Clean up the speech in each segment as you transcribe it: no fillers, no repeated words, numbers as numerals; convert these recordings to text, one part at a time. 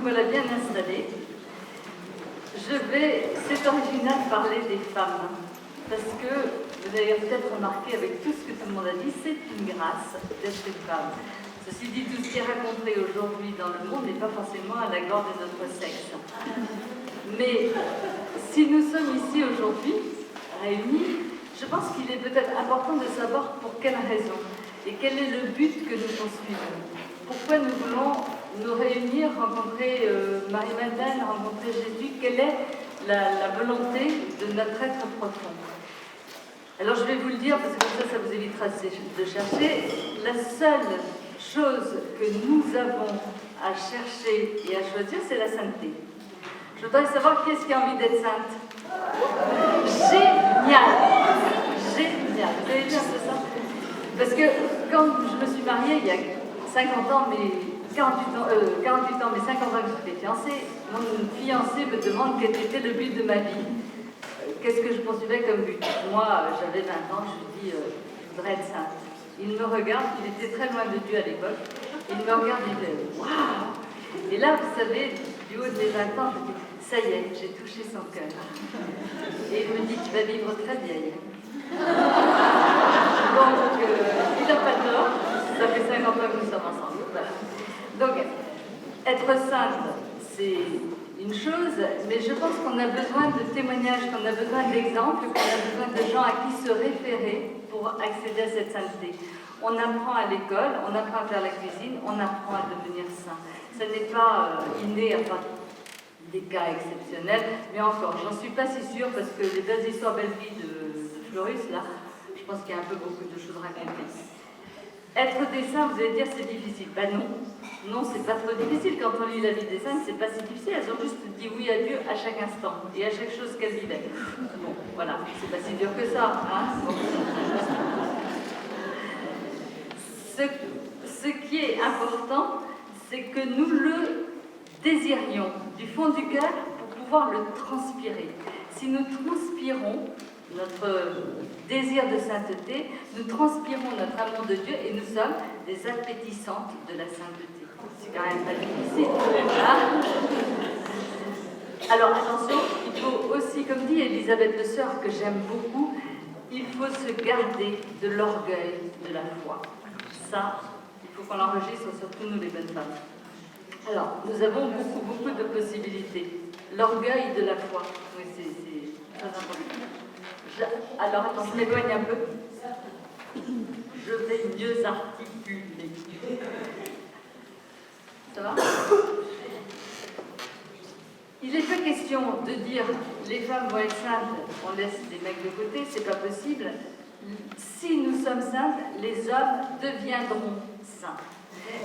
voilà bien installés. Je vais, c'est original, parler des femmes. Parce que, vous avez peut-être remarqué avec tout ce que tout le monde a dit, c'est une grâce d'être une femme. Ceci dit, tout ce qui est raconté aujourd'hui dans le monde n'est pas forcément à la gloire de notre sexe. Mais si nous sommes ici aujourd'hui, réunis, je pense qu'il est peut-être important de savoir pour quelle raison et quel est le but que nous poursuivons. Pourquoi nous voulons nous réunir, rencontrer Marie-Madeleine, rencontrer Jésus, quelle est la volonté de notre être profond. Alors je vais vous le dire, parce que comme ça vous évitera de chercher. La seule chose que nous avons à chercher et à choisir, c'est la sainteté. Je voudrais savoir qui est-ce qui a envie d'être sainte. Génial. Génial. Vous avez vu un peu ça? Parce que quand je me suis mariée, il y a 50 ans, mais 48 ans, mais 50 ans que j'étais fiancée, mon fiancé me demande quel était le but de ma vie. Qu'est-ce que je poursuivais comme but? Moi, j'avais 20 ans, je lui dis, je voudrais être sainte. Il me regarde, il était très loin de Dieu à l'époque, il me regarde, il dit, waouh! Et là, vous savez, du haut de mes 20 ans, je dis, ça y est, j'ai touché son cœur. Et il me dit, tu vas vivre très vieille. Donc, il n'a pas tort, ça fait 50 ans que nous sommes ensemble. Voilà. Donc, être sainte, c'est une chose, mais je pense qu'on a besoin de témoignages, qu'on a besoin d'exemples, qu'on a besoin de gens à qui se référer pour accéder à cette sainteté. On apprend à l'école, on apprend à faire la cuisine, on apprend à devenir saint. Ce n'est pas inné, à part des cas exceptionnels, mais encore, j'en suis pas si sûre, parce que les belles histoires belle vie de Floris, là, je pense qu'il y a un peu beaucoup de choses racontées. Être des saints, vous allez dire, c'est difficile. Ben non. Non, c'est pas trop difficile. Quand on lit la vie des saintes, c'est pas si difficile. Elles ont juste dit oui à Dieu à chaque instant et à chaque chose qu'elles vivaient. Bon, voilà, c'est pas si dur que ça. Hein, bon. Ce qui est important, c'est que nous le désirions du fond du cœur pour pouvoir le transpirer. Si nous transpirons notre désir de sainteté, nous transpirons notre amour de Dieu et nous sommes des appétissantes de la sainteté. C'est quand même pas difficile. Hein? Alors attention, il faut aussi, comme dit Elisabeth Le Sœur, que j'aime beaucoup, il faut se garder de l'orgueil de la foi. Ça, il faut qu'on l'enregistre, surtout nous les bonnes femmes. Alors, nous avons beaucoup de possibilités. L'orgueil de la foi, oui, c'est très important. Alors, attends, je m'éloigne un peu. Je vais mieux articuler. Ça va? Il n'est pas question de dire les femmes vont être saintes, on laisse les mecs de côté, c'est pas possible. Si nous sommes saintes, les hommes deviendront saints.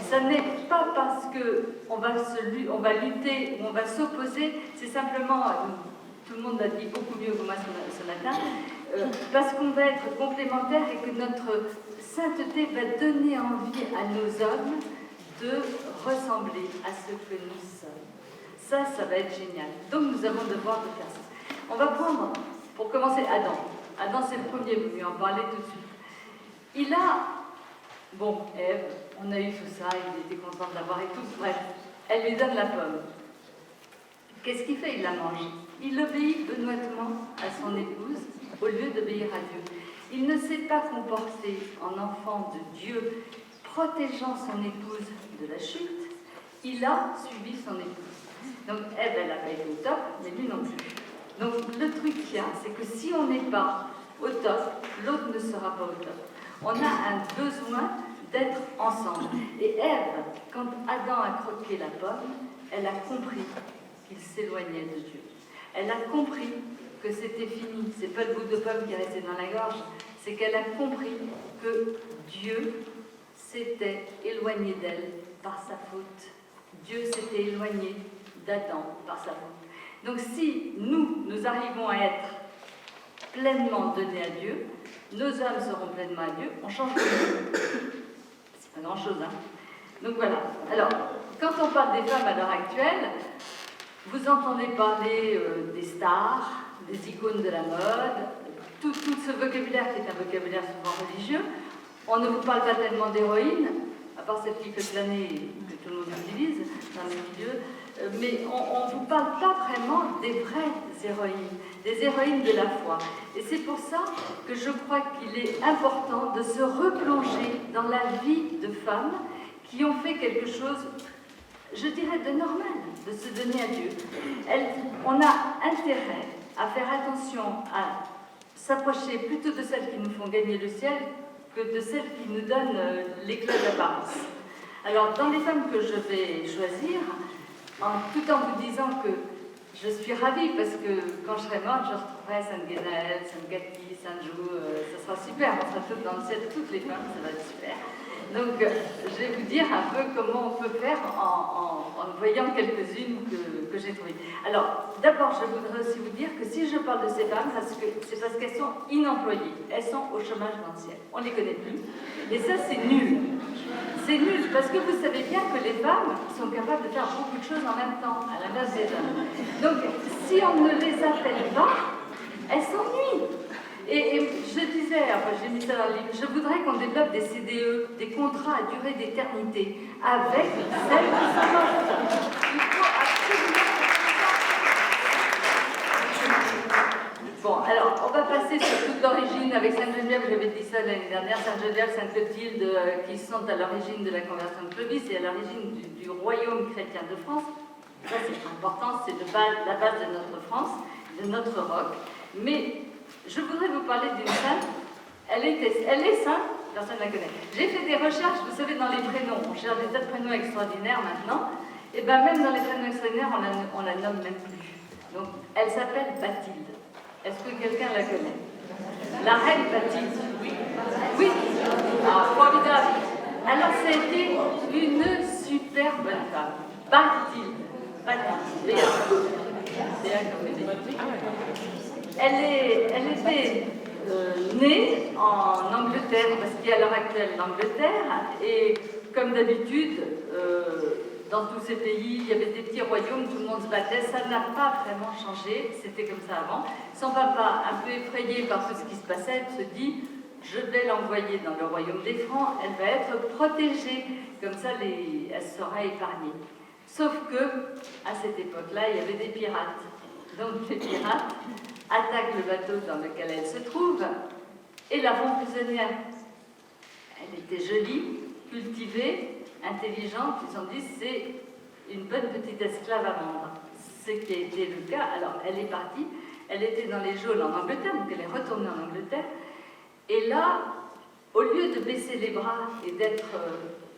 Ça n'est pas parce qu'on va lutter ou on va s'opposer, c'est simplement, tout le monde l'a dit beaucoup mieux que moi ce matin, parce qu'on va être complémentaires et que notre sainteté va donner envie à nos hommes de ressembler à ce que nous sommes. Ça va être génial. Donc nous avons devoir de faire ça. On va prendre, pour commencer, Adam. Adam, c'est le premier, vous lui en parlez tout de suite. Il a, bon, Ève, on a eu tout ça, il était content de l'avoir et tout, bref, elle lui donne la pomme. Qu'est-ce qu'il fait? Il la mange. Il obéit benoîtement à son épouse au lieu d'obéir à Dieu. Il ne s'est pas comporté en enfant de Dieu, protégeant son épouse de la chute. Il a suivi son épouse. Donc Ève, elle n'a pas été au top, mais lui non plus. Donc le truc qu'il y a, c'est que si on n'est pas au top, l'autre ne sera pas au top. On a un besoin d'être ensemble. Et Ève, quand Adam a croqué la pomme, elle a compris qu'il s'éloignait de Dieu. Elle a compris que c'était fini. C'est pas le bout de pomme qui est resté dans la gorge, c'est qu'elle a compris que Dieu s'était éloigné d'elle par sa faute. Dieu s'était éloigné d'Adam par sa faute. Donc si nous arrivons à être pleinement donnés à Dieu, nos âmes seront pleinement à Dieu, on change de vie. C'est pas grand-chose, hein. Donc voilà. Alors, quand on parle des femmes à l'heure actuelle, vous entendez parler des stars, des icônes de la mode, tout ce vocabulaire qui est un vocabulaire souvent religieux. On ne vous parle pas tellement d'héroïnes. part celle qui fait planer, que tout le monde utilise dans les milieux, mais on ne vous parle pas vraiment des vraies héroïnes, des héroïnes de la foi. Et c'est pour ça que je crois qu'il est important de se replonger dans la vie de femmes qui ont fait quelque chose, je dirais, de normal, de se donner à Dieu. On a intérêt à faire attention, à s'approcher plutôt de celles qui nous font gagner le ciel que de celles qui nous donnent l'éclat d'apparence. Alors, dans les femmes que je vais choisir, tout en vous disant que je suis ravie parce que quand je serai morte, je retrouverai Sainte Guénaëlle, Sainte Cathy, Sainte Jo, ça sera super, on sera toutes dans le ciel, toutes les femmes, ça va être super. Donc, je vais vous dire un peu comment on peut faire en voyant quelques-unes que j'ai trouvées. Alors, d'abord, je voudrais aussi vous dire que si je parle de ces femmes, c'est parce qu'elles sont inemployées. Elles sont au chômage partiel. On ne les connaît plus. Et ça, c'est nul. C'est nul, parce que vous savez bien que les femmes sont capables de faire beaucoup de choses en même temps, à la base des hommes. Donc, si on ne les appelle pas, elles s'ennuient. Et je disais, enfin j'ai mis ça dans le livre, je voudrais qu'on développe des CDE, des contrats à durée d'éternité, avec celles qui sont mortes. Il faut absolument... Bon, alors, on va passer sur toute l'origine avec Sainte-Geneviève, j'avais dit ça l'année dernière, Sainte-Geneviève, Sainte-Clotilde, qui sont à l'origine de la conversion de Clovis et à l'origine du royaume chrétien de France. Ça, c'est important, c'est la base de notre France, de notre roc. Mais je voudrais vous parler d'une sainte. Elle est sainte, personne ne la connaît. J'ai fait des recherches, vous savez, dans les prénoms. On cherche des tas de prénoms extraordinaires maintenant. Et bien, même dans les prénoms extraordinaires, on la nomme même plus. Donc, elle s'appelle Bathilde. Est-ce que quelqu'un la connaît? La reine Bathilde. Oui. Ah, formidable. Alors, c'était une super bonne femme. Bathilde. Béa. Béa comme bébé. Elle était née en Angleterre, parce qu'il y a à l'heure actuelle l'Angleterre, et comme d'habitude, dans tous ces pays, il y avait des petits royaumes, tout le monde se battait, ça n'a pas vraiment changé, c'était comme ça avant. Son papa, un peu effrayé par tout ce qui se passait, se dit, je vais l'envoyer dans le royaume des Francs, elle va être protégée, comme ça elle sera épargnée. Sauf que, à cette époque-là, il y avait des pirates. Donc les pirates attaquent le bateau dans lequel elle se trouve et la font prisonnière. Elle était jolie, cultivée, intelligente, ils ont dit c'est une bonne petite esclave à vendre. Ce qui a été le cas, alors elle est partie, elle était dans les geôles en Angleterre, donc elle est retournée en Angleterre, et là, au lieu de baisser les bras et d'être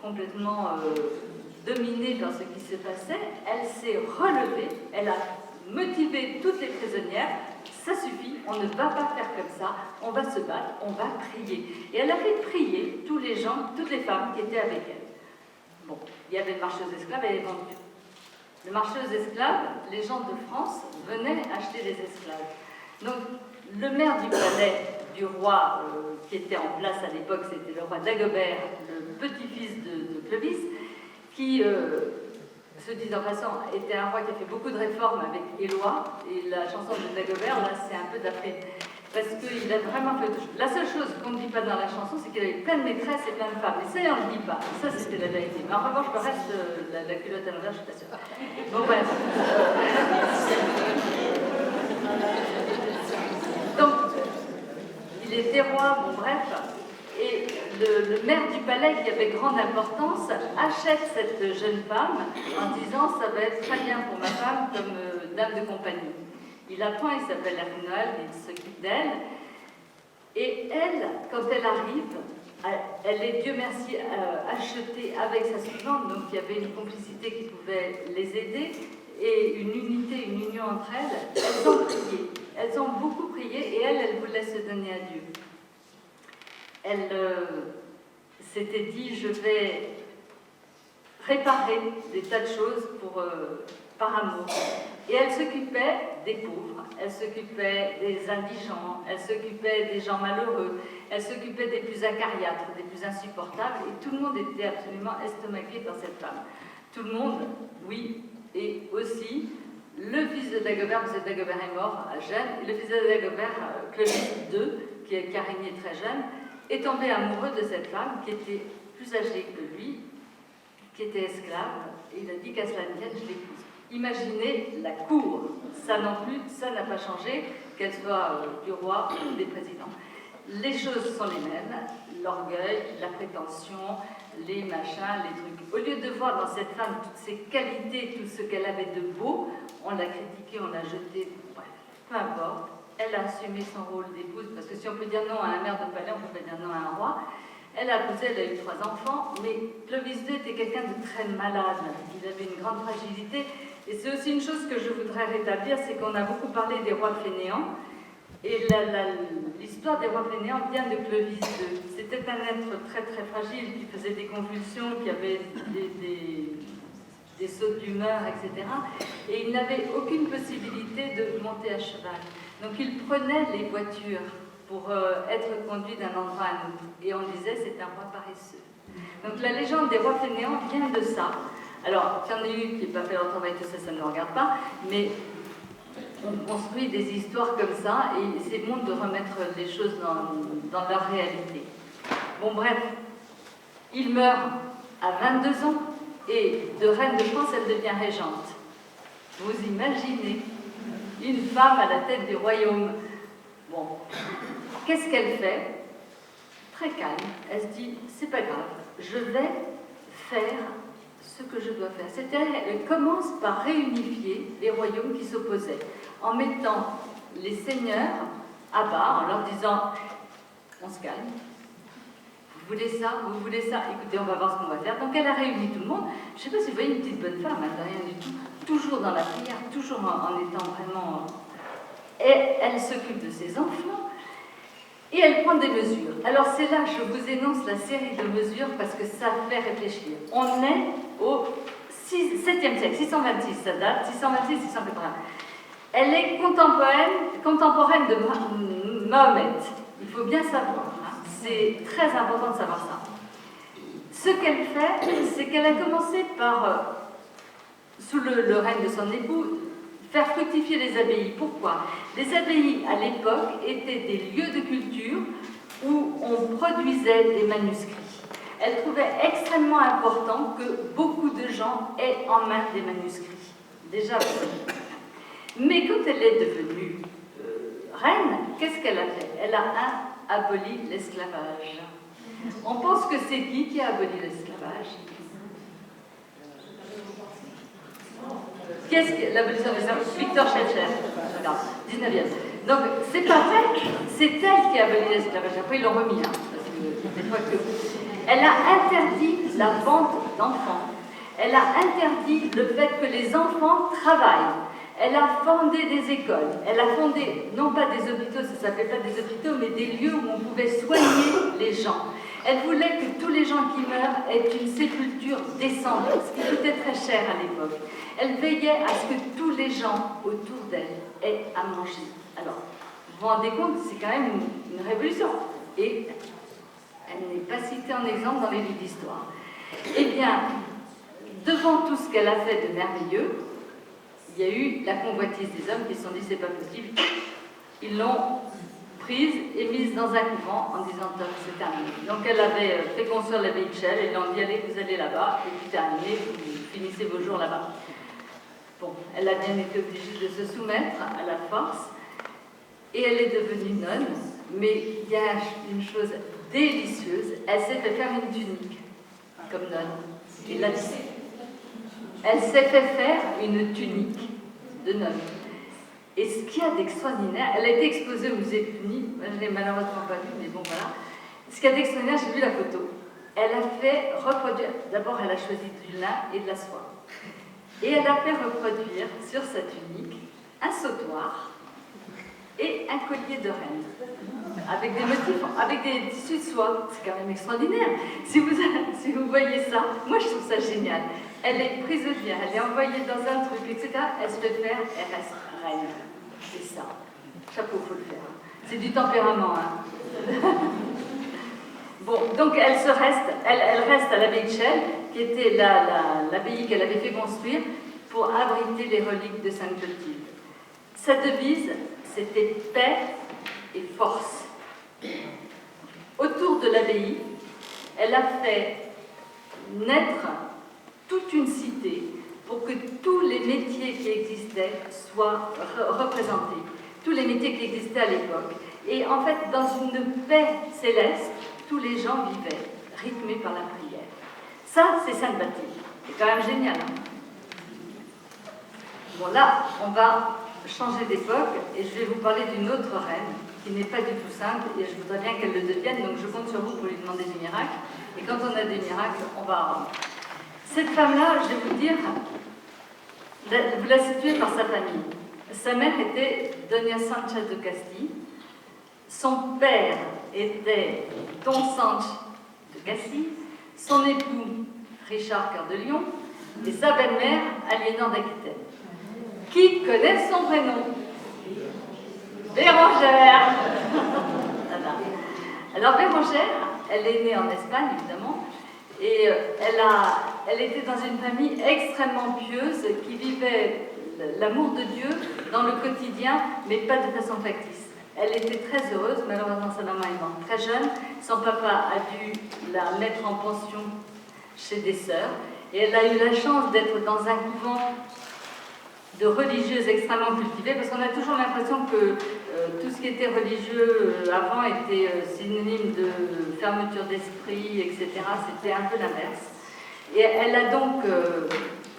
complètement dominée par ce qui se passait, elle s'est relevée, elle a motivé toutes les prisonnières, ça suffit, on ne va pas faire comme ça, on va se battre, on va prier. Et elle a fait prier tous les gens, toutes les femmes qui étaient avec elle. Bon, il y avait une marcheuse esclave, elle est vendue. Les marcheuses esclaves, les gens de France venaient acheter des esclaves. Donc, le maire du palais du roi qui était en place à l'époque, c'était le roi Dagobert, le petit-fils de Clovis, qui, se dit en passant, était un roi qui a fait beaucoup de réformes avec Éloi, et la chanson de Dagobert, là, c'est un peu d'après. Parce qu'il a vraiment fait... La seule chose qu'on ne dit pas dans la chanson, c'est qu'il avait plein de maîtresses et plein de femmes. Et ça, on ne dit pas. Ça, c'était la vérité. Mais en revanche, le reste, la culotte à l'envers, je suis pas sûre. Bon, bref. Donc, il était roi, bon, bref. Et le maire du palais, qui avait grande importance, achète cette jeune femme en disant « ça va être très bien pour ma femme comme dame de compagnie ». Il apprend, il s'appelle Arnold, il s'occupe d'elle. Et elle, quand elle arrive, elle est, Dieu merci, achetée avec sa suivante, donc il y avait une complicité qui pouvait les aider, et une unité, une union entre elles. Elles ont prié, elles ont beaucoup prié, et elle voulait se donner à Dieu. Elle s'était dit, je vais réparer des tas de choses par amour. Et elle s'occupait des pauvres, elle s'occupait des indigents, elle s'occupait des gens malheureux, elle s'occupait des plus acariâtres, des plus insupportables, et tout le monde était absolument estomaqué par cette femme. Tout le monde, oui, et aussi le fils de Dagobert, parce que Dagobert est mort à Gênes, et le fils de Dagobert, Clovis II, qui a régné très jeune, est tombé amoureux de cette femme qui était plus âgée que lui, qui était esclave, et il a dit qu'à cela ne tienne, je l'épouse. Imaginez la cour, ça non plus, ça n'a pas changé, qu'elle soit du roi ou des présidents. Les choses sont les mêmes, l'orgueil, la prétention, les machins, les trucs. Au lieu de voir dans cette femme toutes ses qualités, tout ce qu'elle avait de beau, on l'a critiquée, on l'a jetée, bref, peu importe. Elle a assumé son rôle d'épouse, parce que si on peut dire non à un maire de palais, on peut pas dire non à un roi. Elle a épousé, elle a eu 3 enfants, mais Clovis II était quelqu'un de très malade. Il avait une grande fragilité. Et c'est aussi une chose que je voudrais rétablir, c'est qu'on a beaucoup parlé des rois fainéants. Et l'histoire des rois fainéants vient de Clovis II. C'était un être très très fragile, qui faisait des convulsions, qui avait des sautes d'humeur, etc. Et il n'avait aucune possibilité de monter à cheval. Donc il prenait les voitures pour être conduit d'un endroit à un autre. Et on disait, c'est un roi paresseux. Donc la légende des rois fainéants vient de ça. Alors, il y en a eu qui n'ont pas fait leur travail, tout ça, ça ne le regarde pas, mais on construit des histoires comme ça, et c'est bon de remettre les choses dans leur réalité. Bon, bref, il meurt à 22 ans, et de reine de France, elle devient régente. Vous imaginez une femme à la tête du royaume. Bon, qu'est-ce qu'elle fait? Très calme, elle se dit, c'est pas grave, je vais faire ce que je dois faire. C'est-à-dire, elle commence par réunifier les royaumes qui s'opposaient, en mettant les seigneurs à bas, en leur disant, on se calme, vous voulez ça, vous voulez ça, écoutez, on va voir ce qu'on va faire. Donc elle a réuni tout le monde. Je ne sais pas si vous voyez une petite bonne femme, elle n'a rien du tout, toujours dans la prière, toujours en étant vraiment... Et elle s'occupe de ses enfants, et elle prend des mesures. Alors c'est là, je vous énonce la série de mesures, parce que ça fait réfléchir. On est au 7e siècle, 626, ça date, 626, 680. Elle est contemporaine de Mahomet. Il faut bien savoir, hein. C'est très important de savoir ça. Ce qu'elle fait, c'est qu'elle a commencé par, sous le règne de son époux, faire fructifier les abbayes. Pourquoi? Les abbayes, à l'époque, étaient des lieux de culture où on produisait des manuscrits. Elle trouvait extrêmement important que beaucoup de gens aient en main des manuscrits. Déjà, mais quand elle est devenue reine, qu'est-ce qu'elle a fait? Elle a aboli l'esclavage. On pense que c'est qui a aboli l'esclavage? Qu'est-ce que l'abolition de l'esclavage? Victor Schœlcher, 19e. Donc, c'est pas vrai, c'est elle qui a aboli l'esclavage. Après, ils l'ont remis, hein, parce que des fois que... Elle a interdit la vente d'enfants. Elle a interdit le fait que les enfants travaillent. Elle a fondé des écoles. Elle a fondé, non pas des hôpitaux, ça ne s'appelait pas des hôpitaux, mais des lieux où on pouvait soigner les gens. Elle voulait que tous les gens qui meurent aient une sépulture décente, ce qui coûtait très cher à l'époque. Elle veillait à ce que tous les gens autour d'elle aient à manger. Alors, vous vous rendez compte, c'est quand même une révolution. Et elle n'est pas citée en exemple dans les livres d'histoire. Eh bien, devant tout ce qu'elle a fait de merveilleux, il y a eu la convoitise des hommes qui se sont dit c'est pas possible. Ils l'ont prise et mise dans un couvent en disant c'est terminé. Donc elle avait fait construire l'abbaye de Chelles et ils l'ont dit allez, vous allez là-bas et puis terminé, vous finissez vos jours là-bas. Bon, elle a bien été obligée de se soumettre à la force et elle est devenue nonne, mais il y a une chose délicieuse, elle s'est fait faire une tunique comme nonne. Et là, elle s'est fait faire une tunique de nonne. Et ce qu'il y a d'extraordinaire, elle a été exposée au musée de Cluny, moi je ne l'ai malheureusement pas vue, mais bon voilà. Ce qu'il y a d'extraordinaire, j'ai vu la photo. Elle a fait reproduire, d'abord elle a choisi du lin et de la soie. Et elle a fait reproduire sur sa tunique un sautoir et un collier de reine. Avec des motifs, avec des tissus de soie. C'est quand même extraordinaire. Si vous voyez ça, moi je trouve ça génial. Elle est prisonnière, elle est envoyée dans un truc, etc. Elle se fait faire, elle reste reine. C'est ça. Chapeau, il faut le faire. C'est du tempérament, hein. Bon, donc elle reste à l'abbaye de Chelles, qui était l'abbaye qu'elle avait fait construire pour abriter les reliques de Sainte Clotilde. Sa devise, c'était paix et force. Autour de l'abbaye, elle a fait naître toute une cité pour que tous les métiers qui existaient soient représentés, tous les métiers qui existaient à l'époque. Et en fait, dans une paix céleste, tous les gens vivaient, rythmés par la prière. Ça, c'est Sainte-Bathilde. C'est quand même génial. Hein? Bon, là, on va changer d'époque et je vais vous parler d'une autre reine qui n'est pas du tout sainte et je voudrais bien qu'elle le devienne, donc je compte sur vous pour lui demander des miracles. Et quand on a des miracles, on va à Rome. Cette femme-là, je vais vous dire, vous la situez par sa famille. Sa mère était Doña Sancha de Castille. Son père était Don Sanche de Castille. Son époux, Richard Cœur de Lion. Et sa belle-mère, Aliénor d'Aquitaine. Qui connaît son prénom? Bérangère. Alors Bérangère, elle est née en Espagne, évidemment, et elle était dans une famille extrêmement pieuse qui vivait l'amour de Dieu dans le quotidien, mais pas de façon factice. Elle était très heureuse, malheureusement sa maman est morte très jeune, son papa a dû la mettre en pension chez des sœurs, et elle a eu la chance d'être dans un couvent de religieuses extrêmement cultivées, parce qu'on a toujours l'impression que tout ce qui était religieux avant était synonyme de fermeture d'esprit, etc. C'était un peu l'inverse. Et elle a donc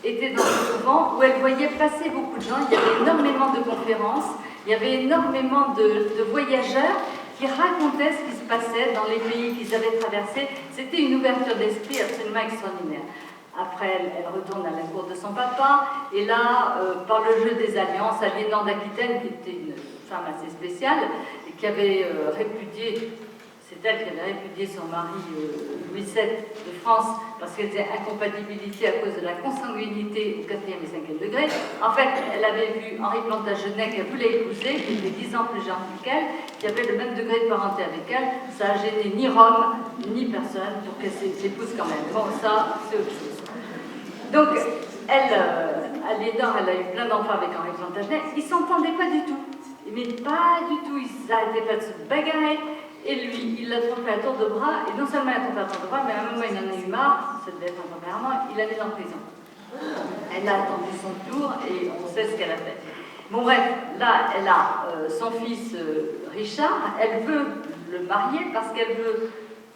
été dans ce couvent où elle voyait passer beaucoup de gens. Il y avait énormément de conférences, il y avait énormément de voyageurs qui racontaient ce qui se passait dans les pays qu'ils avaient traversés. C'était une ouverture d'esprit absolument extraordinaire. Après, elle retourne à la cour de son papa, et là, par le jeu des alliances, Aliénor d'Aquitaine, qui était une femme assez spéciale, et qui avait répudié, c'est elle qui avait répudié son mari Louis VII de France, parce qu'elle était incompatibilité à cause de la consanguinité au 4e et 5e degré. En fait, elle avait vu Henri Plantagenet qu'elle voulait épouser, qui était 10 ans plus jeune qu'elle, qui avait le même degré de parenté avec elle. Ça n'a gêné ni Rome, ni personne, pour qu'elle s'épouse quand même. Bon, ça, c'est autre chose. Donc, Aliénor, elle a eu plein d'enfants avec Henri Plantagenet. Ils ne s'entendaient pas du tout. Mais pas du tout. Ils n'arrêtaient pas de se bagarrer. Et lui, il l'a trompé à tour de bras. Et non seulement il l'a trompé à tour de bras, mais à un moment, il en a eu marre. Ça devait être un tempérament. Il l'a mis en prison. Elle a attendu son tour et on sait ce qu'elle a fait. Bon, bref, là, elle a son fils Richard. Elle veut le marier parce qu'elle veut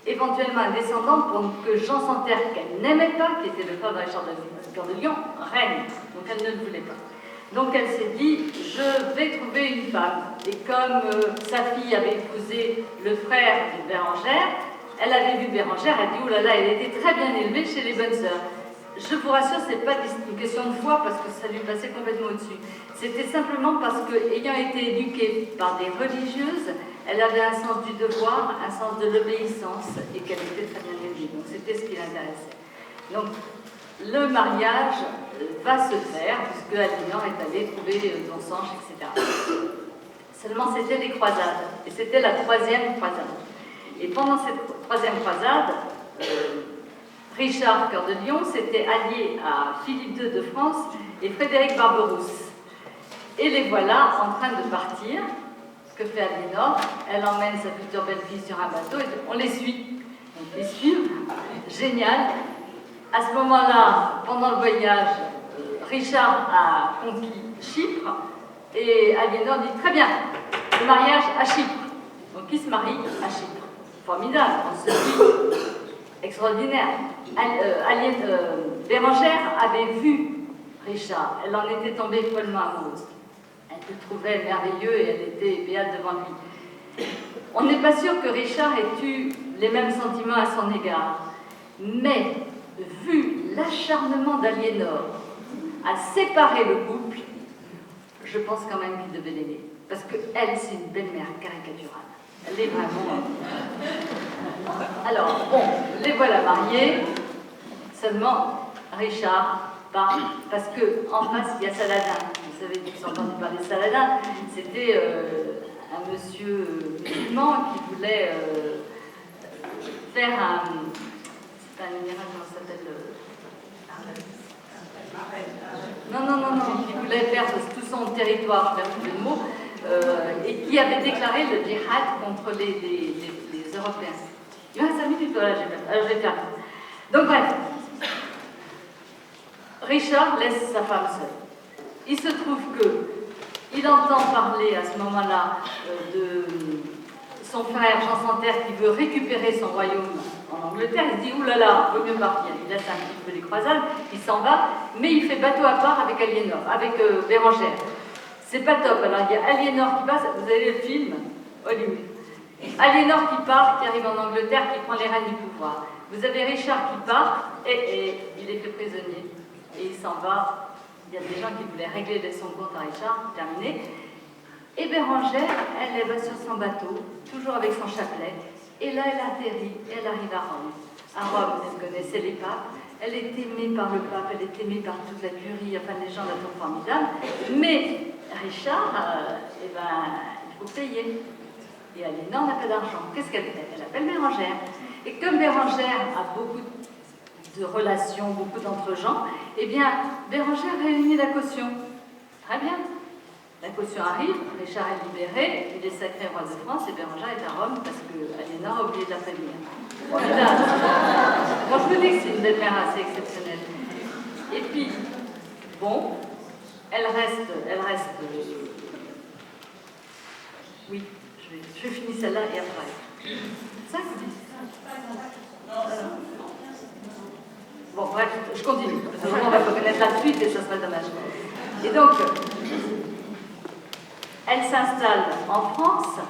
éventuellement un descendant pour que Jean Santerre, qu'elle n'aimait pas, qui était le frère de Richard de Cœur de Lion, règne. Donc elle ne le voulait pas. Donc elle s'est dit, je vais trouver une femme. Et comme sa fille avait épousé le frère de Bérangère, elle avait vu Bérangère, elle dit, oh là là, elle était très bien élevée chez les bonnes sœurs. Je vous rassure, ce n'est pas une question de foi parce que ça lui passait complètement au-dessus. C'était simplement parce que, ayant été éduquée par des religieuses, elle avait un sens du devoir, un sens de l'obéissance et qu'elle était très bien élevée. Donc c'était ce qui l'intéressait. Donc le mariage va se faire puisque Aliénor est allée trouver Don Sanche, etc. Seulement c'était les croisades et c'était la 3e croisade. Et pendant cette 3e croisade, Richard Cœur de Lion s'était allié à Philippe II de France et Frédéric Barberousse. Et les voilà en train de partir. Que fait Aliénor? Elle emmène sa future belle-fille sur un bateau et on les suit. Donc les suivent, génial. À ce moment-là, pendant le voyage, Richard a conquis Chypre et Aliénor dit très bien, le mariage à Chypre. Donc il se marie à Chypre. Formidable, on se dit extraordinaire. Bérangère avait vu Richard, elle en était tombée follement amoureuse. Elle le trouvait merveilleux et elle était béate devant lui. On n'est pas sûr que Richard ait eu les mêmes sentiments à son égard, mais vu l'acharnement d'Aliénor à séparer le couple, je pense quand même qu'il devait l'aimer. Parce qu'elle, c'est une belle-mère caricaturale. Elle est vraiment... Alors, bon, les voilà mariés. Seulement, Richard part, parce qu'en face, il y a Saladin. Vous savez, vous avez entendu parler de Saladin. C'était un monsieur musulman qui voulait faire un... C'est pas un minéral, comment ça s'appelle non, qui voulait faire tout son territoire, faire tous les mots, et qui avait déclaré le djihad contre les Européens. Il y a 5 minutes, voilà, je vais faire. Donc bref, Richard laisse sa femme seule. Il se trouve qu'il entend parler à ce moment-là de son frère Jean Santerre qui veut récupérer son royaume en Angleterre. Il se dit, oulala, il vaut mieux partir. Il laisse un petit peu les croisades, il s'en va, mais il fait bateau à part avec Aliénor, avec Bérengère. C'est pas top. Alors il y a Aliénor qui passe, vous avez le film Hollywood. Aliénor qui part, qui arrive en Angleterre, qui prend les rênes du pouvoir. Vous avez Richard qui part, et il est fait prisonnier. Et il s'en va. Il y a des gens qui voulaient régler son compte à Richard, terminé. Et Bérengère, elle va sur son bateau, toujours avec son chapelet. Et là, elle atterrit, et elle arrive à Rome. À Rome, vous connaissez les papes. Elle est aimée par le pape, elle est aimée par toute la curie, enfin les gens la trouvent formidable. Mais Richard, il faut payer. Et Aliénor n'a pas d'argent. Qu'est-ce qu'elle fait? Elle appelle Bérengère. Et comme Bérengère a beaucoup de relations, beaucoup d'entre-gens, eh bien, Bérengère réunit la caution. Très bien. La caution arrive, Richard est libéré, il est sacré roi de France et Bérengère est à Rome parce que Aliénor a oublié de la prévenir. Formidable. Moi, je vous dis que c'est une belle-mère assez exceptionnelle. Et puis, bon, elle reste. Oui, je finis celle-là et après. Ça, vous dites? Bon, bref, je continue. Parce que on va pas connaître la suite et ça serait dommage. Et donc, elle s'installe en France,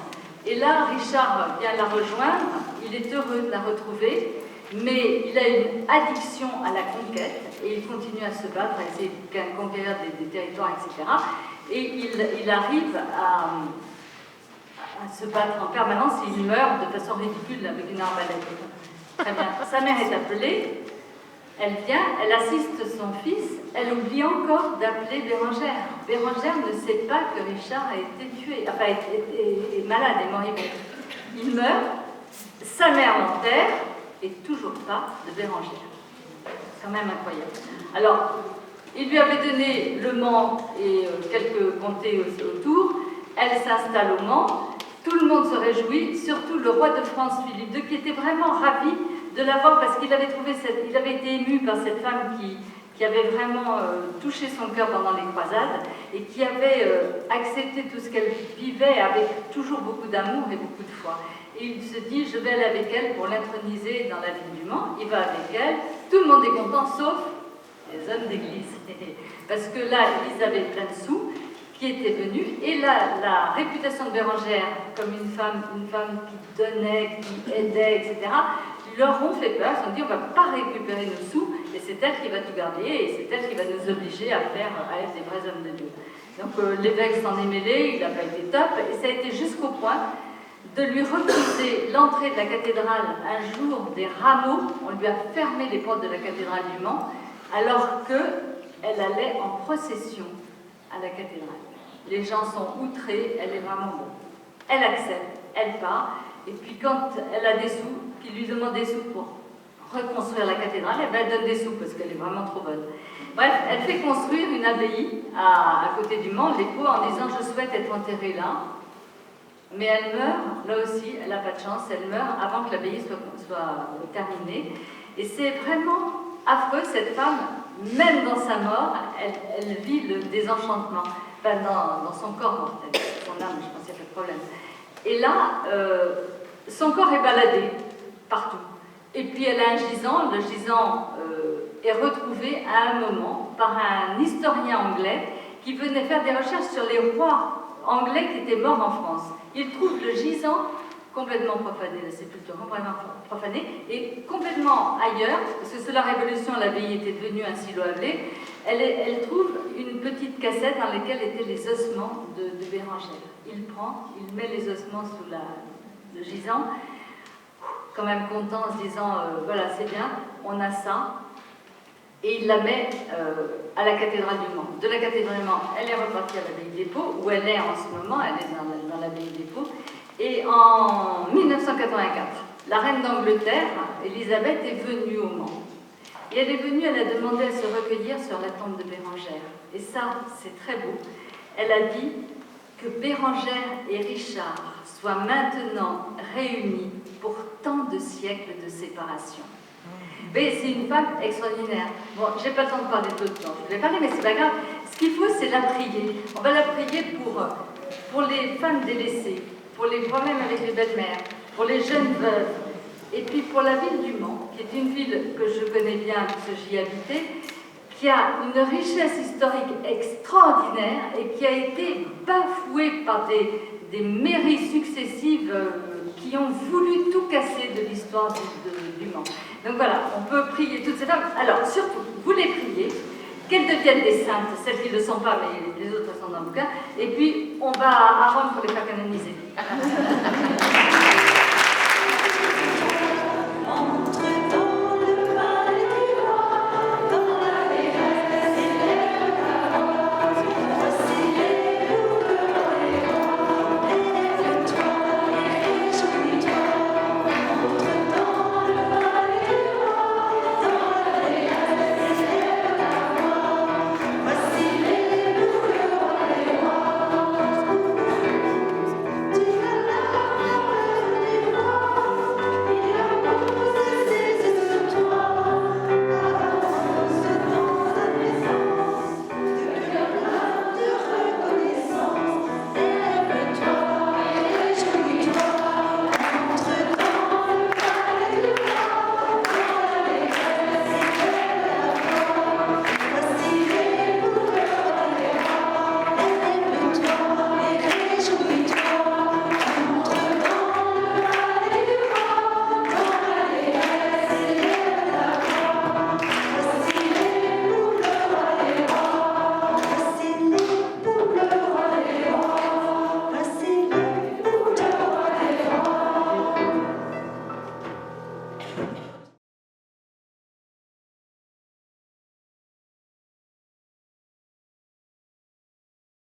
et là, Richard vient la rejoindre, il est heureux de la retrouver, mais il a une addiction à la conquête, et il continue à se battre, à essayer de conquérir des territoires, etc. Et il arrive à se battre en permanence, et il meurt de façon ridicule avec une arbalète. Très bien. Sa mère est appelée, elle vient, elle assiste son fils, elle oublie encore d'appeler Bérengère. Bérengère ne sait pas que Richard a été tué, enfin est malade, est moribond. Il meurt, sa mère l'enterre, et toujours pas de Bérengère. C'est quand même incroyable. Alors, il lui avait donné le Mans et quelques comtés autour, elle s'installe au Mans, tout le monde se réjouit, surtout le roi de France, Philippe II, qui était vraiment ravi de la voir parce qu'il avait il avait été ému par cette femme qui avait vraiment touché son cœur pendant les croisades et qui avait accepté tout ce qu'elle vivait avec toujours beaucoup d'amour et beaucoup de foi. Et il se dit, je vais aller avec elle pour l'introniser dans la ville du Mans. Il va avec elle, tout le monde est content, sauf les hommes d'église. Parce que là, ils avaient plein de sous qui étaient venus, et la réputation de Bérengère comme une femme qui donnait, qui aidait, etc., leur ont fait peur. Ils se sont dit, on ne va pas récupérer nos sous, et c'est elle qui va tout garder, et c'est elle qui va nous obliger à être des vrais hommes de Dieu. Donc l'évêque s'en est mêlé, il n'a pas été top, et ça a été jusqu'au point de lui refuser l'entrée de la cathédrale un jour des rameaux. On lui a fermé les portes de la cathédrale du Mans, alors qu'elle allait en procession à la cathédrale. Les gens sont outrés, elle est vraiment bonne. Elle accepte, elle part, et puis quand elle a des sous, qui lui demande des sous pour reconstruire la cathédrale, elle donne des sous parce qu'elle est vraiment trop bonne. Bref, elle fait construire une abbaye à côté du Mans, les Paux, en disant « je souhaite être enterrée là ». Mais elle meurt, là aussi, elle n'a pas de chance, elle meurt avant que l'abbaye soit terminée. Et c'est vraiment affreux, cette femme, même dans sa mort, elle vit le désenchantement. Enfin, dans son corps mortel, son âme, je pense qu'il n'y a pas de problème. Et là, son corps est baladé partout. Et puis elle a un gisant, le gisant est retrouvé à un moment par un historien anglais qui venait faire des recherches sur les rois anglais qui étaient morts en France. Il trouve le gisant complètement profané, la sépulture complètement profanée, et complètement ailleurs, parce que sous la Révolution, l'abbaye était devenue un silo à blé, elle trouve une petite cassette dans laquelle étaient les ossements de Bérengère. Il prend, il met les ossements sous le gisant, quand même content en se disant, voilà, c'est bien, on a ça, et il la met à la cathédrale du Mans. De la cathédrale du Mans, elle est repartie à l'abbaye des Paux, où elle est en ce moment, elle est dans l'abbaye des Paux. Et en 1984, la reine d'Angleterre, Élisabeth, est venue au Mans. Et elle est venue, elle a demandé à se recueillir sur la tombe de Bérengère. Et ça, c'est très beau. Elle a dit que Bérengère et Richard soient maintenant réunis pour tant de siècles de séparation. Mais c'est une femme extraordinaire. Bon, j'ai pas le temps de parler d'autres gens. Je vais parler, mais c'est pas grave. Ce qu'il faut, c'est la prier. On va la prier pour les femmes délaissées, pour les problèmes avec les belles-mères, pour les jeunes veuves, et puis pour la ville du Mans, qui est une ville que je connais bien, parce que j'y habitais, qui a une richesse historique extraordinaire et qui a été bafouée par des mairies successives qui ont voulu tout casser de l'histoire du Mans. Donc voilà, on peut prier toutes ces femmes. Alors, surtout, vous les priez, qu'elles deviennent des saintes, celles qui ne le sont pas, mais les autres sont dans le bouquin, et puis on va à Rome pour les faire canoniser.